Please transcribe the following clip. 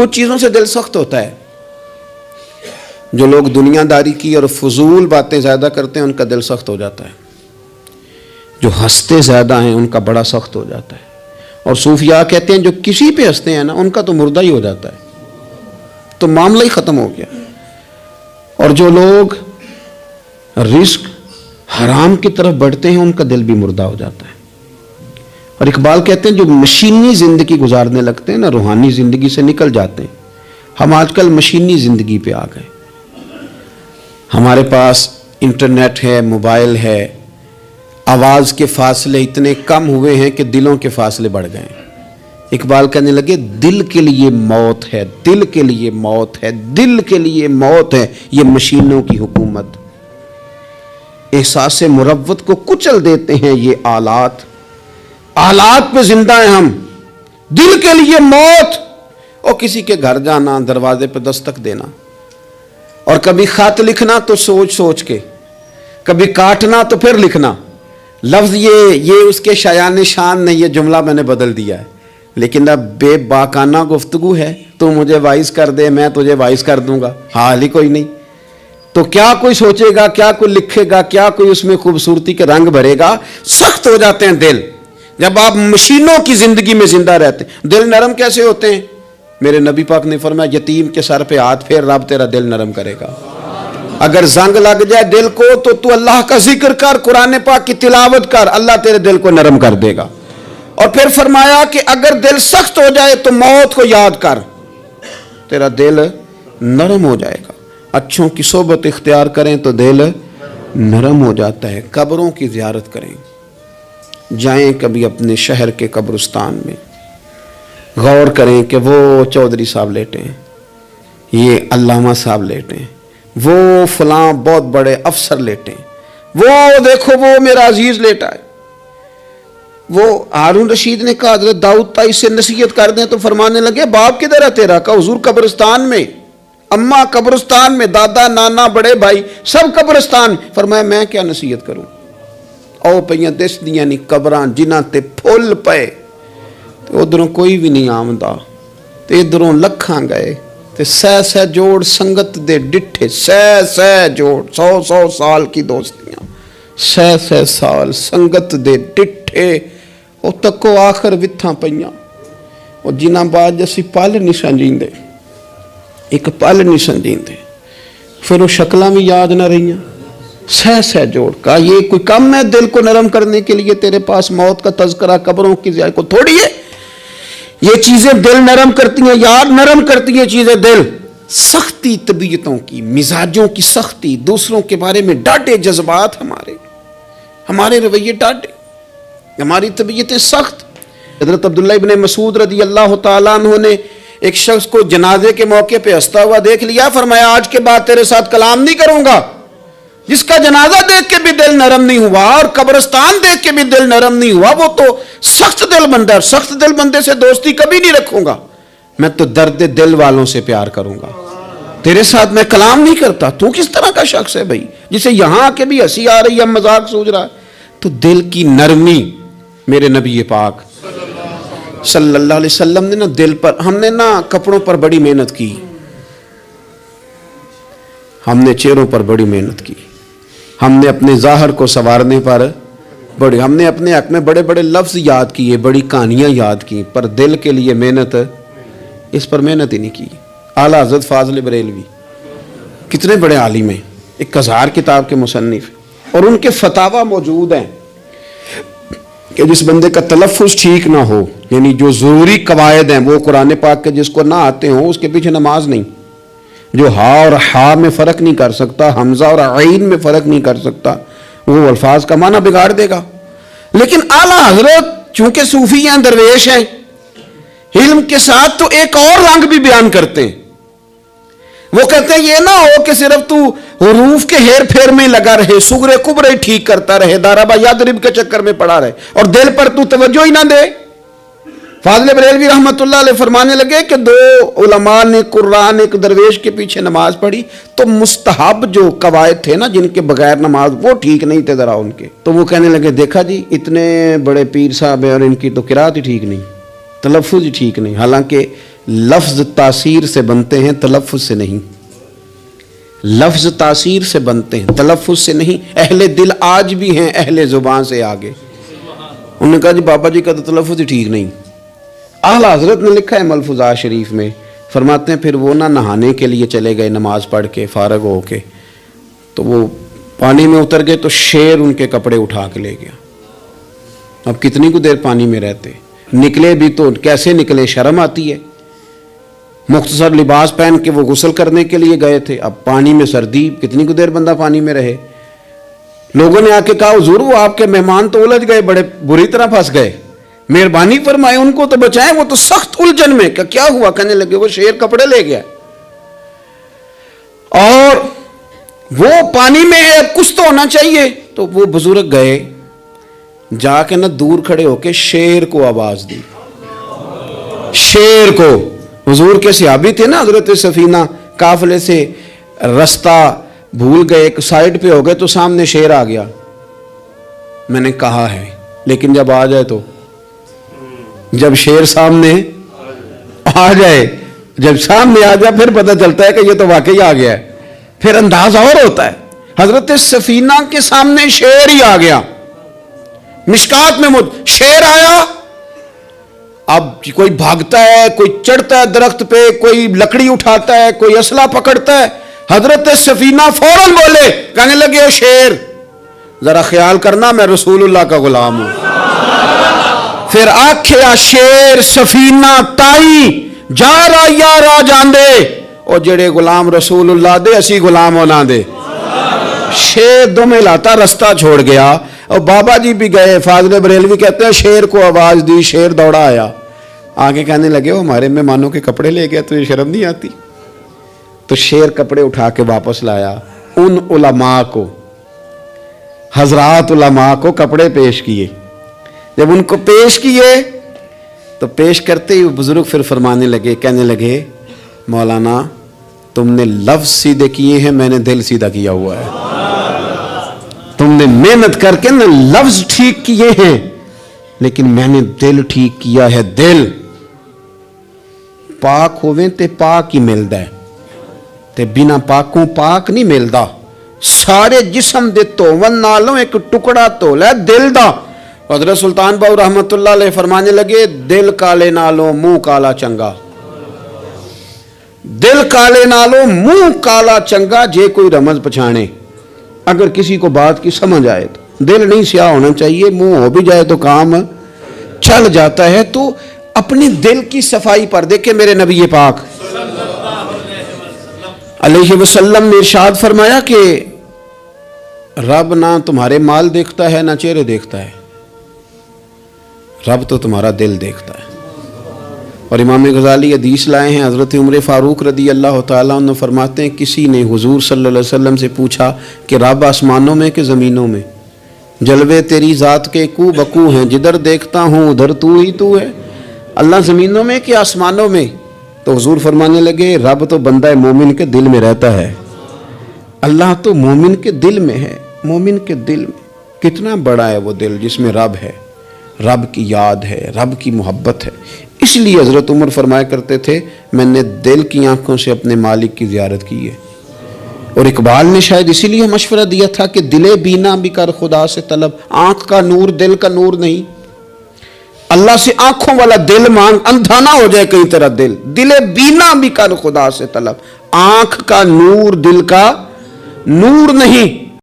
कुछ चीज़ों से दिल सख्त होता है। जो लोग दुनियादारी की और फजूल बातें ज़्यादा करते हैं उनका दिल सख्त हो जाता है। जो हंसते ज़्यादा हैं उनका बड़ा सख्त हो जाता है। और सूफिया कहते हैं जो किसी पे हंसते हैं ना उनका तो मुर्दा ही हो जाता है, तो मामला ही ख़त्म हो गया। और जो लोग रिस्क हराम की तरफ बढ़ते हैं उनका दिल भी मुर्दा हो जाता है। और इकबाल कहते हैं जो मशीनी ज़िंदगी गुजारने लगते हैं ना रूहानी ज़िंदगी से निकल जाते हैं। हम आजकल मशीनी ज़िंदगी पे आ गए। हमारे पास इंटरनेट है, मोबाइल है, आवाज़ के फासले इतने कम हुए हैं कि दिलों के फासले बढ़ गए। इकबाल कहने लगे दिल के लिए मौत है, दिल के लिए मौत है, दिल के लिए मौत है ये मशीनों की हुकूमत। एहसास मुरव्वत को कुचल देते हैं ये आलात, आलात पे जिंदा हैं हम। दिल के लिए मौत। और किसी के घर जाना, दरवाजे पे दस्तक देना, और कभी खत लिखना तो सोच सोच के, कभी काटना तो फिर लिखना। लफ्ज़ ये उसके शायान शान ने ये जुमला मैंने बदल दिया है, लेकिन अब बेबाकाना गुफ्तगू है। तू मुझे वाइस कर दे, मैं तुझे वाइस कर दूंगा, हाल ही कोई नहीं। तो क्या कोई सोचेगा, क्या कोई लिखेगा, क्या कोई उसमें खूबसूरती के रंग भरेगा। सख्त हो जाते हैं दिल जब आप मशीनों की जिंदगी में जिंदा रहते हैं। दिल नरम कैसे होते हैं? मेरे नबी पाक ने फरमाया यतीम के सर पे हाथ फेर, रब तेरा दिल नरम करेगा। अगर जंग लग जाए दिल को तो तू अल्लाह का जिक्र कर, कुरान पाक की तिलावत कर, अल्लाह तेरे दिल को नरम कर देगा। और फिर फरमाया कि अगर दिल सख्त हो जाए तो मौत को याद कर, तेरा दिल नरम हो जाएगा। अच्छों की सोबत इख्तियार करें तो दिल नरम हो जाता है। कब्रों की ज़ियारत करें, जाएं कभी अपने शहर के कब्रिस्तान में, गौर करें कि वो चौधरी साहब लेटे हैं, ये अल्लामा साहब लेटे हैं, वो फलां बहुत बड़े अफसर लेटे हैं, वो देखो वो मेरा अजीज लेटा है। वो हारून रशीद ने कहा हज़रत दाऊद ताई से नसीहत कर दें तो फरमाने लगे बाप किधर है तेरा? का हुजूर कब्रिस्तान में, अम्मा कब्रिस्तान में, दादा नाना बड़े भाई सब कब्रिस्तान। फरमाया मैं क्या नसीहत करूं? आओ पईयां दिसदियां नहीं कबरां जिन्हां ते फुल पे, तो उधरों कोई भी नहीं आमदा, तो इधरों लखां गए, ते सह सह जोड़ संगत दे डिठे, सह सह जोड़ 100 साल की दोस्तियां, सह सह साल संगत दे डिठे, वो तको आखिर विथां पईयां। और जिन्हां बाद असीं पल नहीं समझींदे, एक पल नहीं समझींदे, फिर वो शक्लां भी याद न रहियां। सह सह जोड़ का ये कोई कम है दिल को नरम करने के लिए? तेरे पास मौत का तज़किरा कब्रों की ज़ियारत को थोड़ी है। ये चीजें दिल नरम करती हैं, याद नरम करती हैं चीजें दिल। सख्ती तबीयतों की, मिजाजों की सख्ती, दूसरों के बारे में डांटे जज्बात, हमारे रवैये डांटे, हमारी तबीयतें सख्त। हज़रत अब्दुल्लाह इब्न मसूद रज़ी अल्लाह तआला अन्हु ने एक शख्स को जनाजे के मौके पे हंसता हुआ देख लिया। फरमाया आज के बाद तेरे साथ कलाम नहीं करूंगा। जिसका जनाजा देख के भी दिल नरम नहीं हुआ और कब्रिस्तान देख के भी दिल नरम नहीं हुआ, वो तो सख्त दिल बंदा है। सख्त दिल बंदे से दोस्ती कभी नहीं रखूंगा, मैं तो दर्द दिल वालों से प्यार करूंगा, तेरे साथ मैं कलाम नहीं करता। तू किस तरह का शख्स है भाई जिसे यहां आके भी हंसी आ रही है, मजाक सूझ रहा है? तो दिल की नरमी, मेरे नबी पाक सल्लल्लाहु अलैहि वसल्लम ने ना दिल पर, हमने ना कपड़ों पर बड़ी मेहनत की, हमने चेहरों पर बड़ी मेहनत की, हमने अपने ज़ाहिर को संवारने पर बड़ी, हमने अपने हक में बड़े बड़े लफ्ज़ याद किए, बड़ी कहानियाँ याद की, पर दिल के लिए मेहनत, इस पर मेहनत ही नहीं की। आला हज़रत फाज़िल बरेलवी कितने बड़े आलिम हैं, 1000 किताब के मुसन्निफ, और उनके फतावा मौजूद हैं कि जिस बंदे का तलफ़्फ़ुज़ ठीक ना हो, यानी जो ज़रूरी कवायद हैं वो कुरान पाक के जिसको ना आते हों, उसके पीछे नमाज नहीं। जो हा और हा में फ़र्क नहीं कर सकता, हमज़ा और आइन में फ़र्क नहीं कर सकता, वो अल्फाज का माना बिगाड़ देगा। लेकिन आला हजरत चूंकि सूफी हैं, दरवेश हैं, इल्म के साथ तो एक और रंग भी बयान करते हैं। वो कहते हैं ये ना हो कि सिर्फ तू हुरूफ के हेर फेर में लगा रहे, सुगरे कुबरे ठीक करता रहे, दाराबा यादरिब के चक्कर में पड़ा रहे, और दिल पर तू तवज्जो ही ना दे। फाज़िल बरेलवी रहमतुल्लाह अलैह फरमाने लगे कि 2 उलमा ने कुरान एक दरवेश के पीछे नमाज पढ़ी, तो मुस्तहब जो कवायद थे ना जिनके बगैर नमाज, वो ठीक नहीं थे जरा उनके। तो वो कहने लगे देखा जी इतने बड़े पीर साहब हैं और इनकी तो किरात ही ठीक नहीं, तलफ़्फ़ुज़ ही ठीक नहीं। हालांकि لفظ تاثیر سے بنتے ہیں تلفظ سے نہیں، لفظ تاثیر سے بنتے ہیں تلفظ سے نہیں۔ اہل دل آج بھی ہیں اہل زبان سے آگے۔ انہوں نے کہا جی بابا جی کا تو تلفظ ہی ٹھیک نہیں۔ اعلیٰ حضرت نے لکھا ہے ملفوظات شریف میں، فرماتے ہیں پھر وہ نہ نہانے کے لیے چلے گئے نماز پڑھ کے فارغ ہو کے، تو وہ پانی میں اتر گئے تو شیر ان کے کپڑے اٹھا کے لے گیا۔ اب کتنی کو دیر پانی میں رہتے، نکلے بھی تو کیسے نکلے، شرم آتی ہے۔ مختصر لباس پہن کے وہ غسل کرنے کے لیے گئے تھے، اب پانی میں سردی، کتنی کو دیر بندہ پانی میں رہے۔ لوگوں نے آ کے کہا حضور وہ آپ کے مہمان تو الجھ گئے، بڑے بری طرح پھنس گئے، مہربانی فرمائے ان کو تو بچائیں، وہ تو سخت الجھن میں۔ کہ کیا ہوا؟ کہنے لگے وہ شیر کپڑے لے گیا اور وہ پانی میں ہے، اب کچھ تو ہونا چاہیے۔ تو وہ بزرگ گئے، جا کے نہ دور کھڑے ہو کے شیر کو آواز دی، شیر کو۔ حضور کے صحابی تھے نا حضرت سفینہ، قافلے سے رستہ بھول گئے، ایک سائیڈ پہ ہو گئے تو سامنے شیر آ گیا۔ میں نے کہا ہے لیکن جب آ جائے تو، جب شیر سامنے آ جائے، جب سامنے آ جائے پھر پتہ چلتا ہے کہ یہ تو واقعی آ گیا ہے، پھر انداز اور ہوتا ہے۔ حضرت سفینہ کے سامنے شیر ہی آ گیا، مشکات میں شیر آیا۔ اب کوئی بھاگتا ہے، کوئی چڑھتا ہے درخت پہ، کوئی لکڑی اٹھاتا ہے، کوئی اسلحہ پکڑتا ہے۔ حضرت سفینہ فوراً بولے، کہنے لگے شیر ذرا خیال کرنا میں رسول اللہ کا غلام ہوں۔ پھر آکھیا شیر سفینہ تائی جا را یا را جاندے، اور جڑے غلام رسول اللہ دے اسی غلام ہونا دے۔ شیر دو میں لاتا رستہ چھوڑ گیا، اور بابا جی بھی گئے، فاضل بریلوی کہتے ہیں شیر کو آواز دی، شیر دوڑا آیا، آگے کہنے لگے وہ ہمارے مہمانوں کے کپڑے لے گیا، تو یہ شرم نہیں آتی؟ تو شیر کپڑے اٹھا کے واپس لایا۔ ان علماء کو، حضرات علماء کو کپڑے پیش کیے، جب ان کو پیش کیے تو پیش کرتے ہی بزرگ پھر فرمانے لگے، کہنے لگے مولانا تم نے لفظ سیدھے کیے ہیں، میں نے دل سیدھا کیا ہوا ہے۔ تم نے محنت کر کے نہ لفظ ٹھیک کیے ہیں، لیکن میں نے دل ٹھیک کیا ہے۔ دل پاک ہوئے تے پاک ہی ملدا ہے، تے بنا پاکوں پاک نہیں ملدا۔ سارے جسم دے دھوون نالوں ایک ٹکڑا دھولا ہے دل دا۔ حضرت سلطان باؤ رحمت اللہ علیہ فرمانے لگے دل کالے نالوں منہ کالا چنگا، دل کالے نالوں منہ کالا چنگا، جے کوئی رمز پچھانے۔ اگر کسی کو بات کی سمجھ آئے تو دل نہیں سیاہ ہونا چاہیے، منہ ہو بھی جائے تو کام چل جاتا ہے۔ تو اپنی دل کی صفائی پر دیکھیں میرے نبی پاک علیہ وسلم نے ارشاد فرمایا کہ رب نہ تمہارے مال دیکھتا ہے نہ چہرے دیکھتا ہے، رب تو تمہارا دل دیکھتا ہے۔ اور امام غزالی حدیث لائے ہیں، حضرت عمر فاروق رضی اللہ تعالیٰ عنہ فرماتے ہیں کسی نے حضور صلی اللہ علیہ وسلم سے پوچھا کہ رب آسمانوں میں کہ زمینوں میں؟ جلوے تیری ذات کے کو بکو ہیں، جدھر دیکھتا ہوں ادھر تو ہی تو ہے۔ اللہ زمینوں میں کہ آسمانوں میں؟ تو حضور فرمانے لگے رب تو بندہ مومن کے دل میں رہتا ہے، اللہ تو مومن کے دل میں ہے۔ مومن کے دل میں کتنا بڑا ہے وہ دل جس میں رب ہے، رب کی یاد ہے، رب کی محبت ہے۔ اس لیے حضرت عمر فرمایا کرتے تھے میں نے دل کی آنکھوں سے اپنے مالک کی زیارت کی ہے۔ اور اقبال نے شاید اسی لیے مشورہ دیا تھا کہ دل بینا بھی کر خدا سے طلب، آنکھ کا نور دل کا نور نہیں، اللہ سے آنکھوں والا دل مانگ، اندھا نہ ہو جائے کئی طرح دل، دل بینا بھی کر خدا سے طلب، آنکھ کا نور دل کا نور نہیں۔